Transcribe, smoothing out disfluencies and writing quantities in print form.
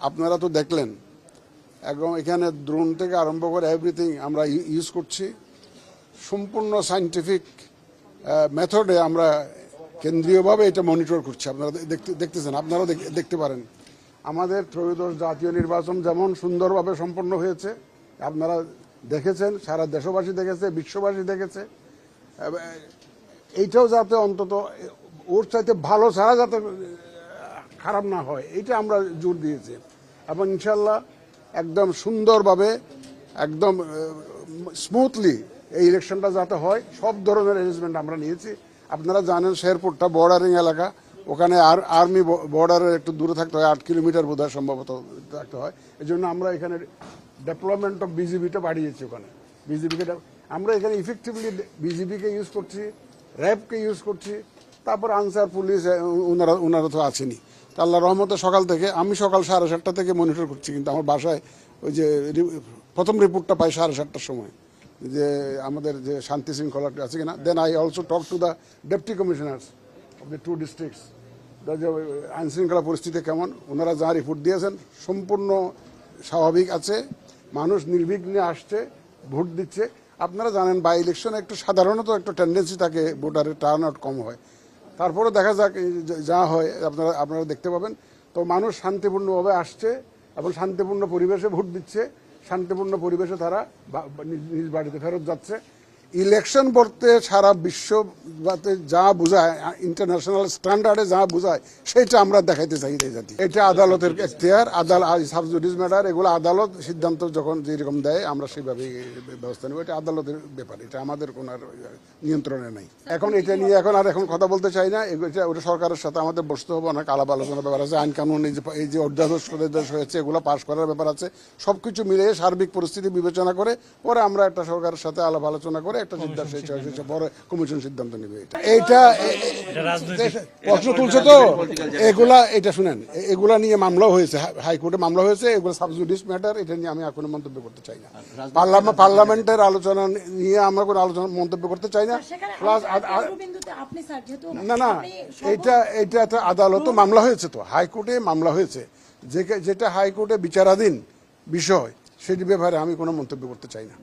আপনারা তো দেখলেন একদম এখানে ড্রোন থেকে আরম্ভ করে এভরিথিং আমরা ইউজ করছি। সম্পূর্ণ সায়েন্টিফিক মেথডে আমরা কেন্দ্রীয়ভাবে এটা মনিটর করছি। আপনারা দেখতেছেন, আপনারাও দেখতে পারেন। আমাদের ত্রয়োদশ জাতীয় নির্বাচন যেমন সুন্দরভাবে সম্পন্ন হয়েছে, আপনারা দেখেছেন, সারা দেশবাসী দেখেছে, বিশ্ববাসী দেখেছে। এইটাও যাতে অন্তত ওর চাইতে ভালো ছাড়া যাতে খারাপ না হয়, এইটা আমরা জোর দিয়েছি। এবং ইনশাল্লাহ একদম সুন্দরভাবে একদম স্মুথলি এই ইলেকশনটা যাতে হয়, সব ধরনের অ্যারেঞ্জমেন্ট আমরা নিয়েছি। আপনারা জানেন শেরপুরটা বর্ডারিং এলাকা, ওখানে আর্মি বর্ডারের একটু দূরে থাকতে হয়, 8 কিলোমিটার বোধহয় সম্ভবত থাকতে হয়। এই জন্য আমরা এখানে ডেভেলপমেন্ট অফ বিজিবিটা বাড়িয়েছি। ওখানে বিজিবিকে আমরা এখানে ইফেক্টিভলি বিজিবিকে ইউজ করছি, র্যাবকে ইউজ করছি, তারপর আনসার পুলিশ ওনারা তো আছেনই। তা আল্লাহ রহমতে সকাল থেকে আমি সকাল 7:30 থেকে মনিটর করছি, কিন্তু আমার বাসায় ওই যে প্রথম রিপোর্টটা পাই 7:30টার সময় যে আমাদের যে শান্তি শৃঙ্খলা আছে কিনা। Then I also talk to the deputy commissioners of the 2 districts, যে আইন শৃঙ্খলা পরিস্থিতি কেমন। ওনারা যা রিপোর্ট দিয়েছেন সম্পূর্ণ স্বাভাবিক আছে, মানুষ নির্বিঘ্নে আসছে, ভোট দিচ্ছে। আপনারা জানেন বাই ইলেকশনে একটু সাধারণত একটু টেন্ডেন্সি থাকে ভোটারের টার্ন আউট কম হয়, তারপরে দেখা যাক যা হয় আপনারা দেখতে পাবেন। তো মানুষ শান্তিপূর্ণভাবে আসছে এবং শান্তিপূর্ণ পরিবেশে ভোট দিচ্ছে, শান্তিপূর্ণ পরিবেশে তারা নিজ বাড়িতে ফেরত যাচ্ছে। ইলেকশন বলতে সারা বিশ্বতে যা বোঝায়, ইন্টারন্যাশনাল স্ট্যান্ডার্ডে যা বোঝায়, সেটা আমরা দেখাইতে চাই এই জাতি। এটা আদালতের এখতিয়ার, সাব জুডিস ম্যাটার, এগুলো আদালত সিদ্ধান্ত যখন যেরকম দেয় আমরা সেইভাবেই ব্যবস্থা নেব। এটা আদালতের ব্যাপার, এটা আমাদের কোনো নিয়ন্ত্রণে নাই। এখন এটা নিয়ে এখন কথা বলতে চাই না। ওটা সরকারের সাথে আমাদের বসতে হবে, অনেক আলাপ আলোচনার ব্যাপার আছে, আইন কানুন এই যে অধ্যাদেশ হয়েছে এগুলো পাশ করার ব্যাপার আছে। সবকিছু মিলিয়ে সার্বিক পরিস্থিতি বিবেচনা করে পরে আমরা একটা সরকারের সাথে আলাপ আলোচনা করে একটা সিদ্ধান্ত পরে কমিশন সিদ্ধান্ত নেবে। এটা প্রশ্ন তুলছে তো এগুলা, এটা শুনেন, এগুলা নিয়ে মামলা হয়েছে, হাইকোর্টে মামলা হয়েছে, এগুলো সাব জুডিস ম্যাটার। এটা নিয়ে আমি আর কোনো মন্তব্য করতে চাই না। পার্লামেন্টের আলোচনা নিয়ে আমরা কোনো আলোচনা মন্তব্য করতে চাই না। প্লাস না এটা একটা আদালত মামলা হয়েছে, তো হাইকোর্টে মামলা হয়েছে, যেটা হাইকোর্টে বিচারাধীন বিষয়, সেটি ব্যাপারে আমি কোনো মন্তব্য করতে চাই না।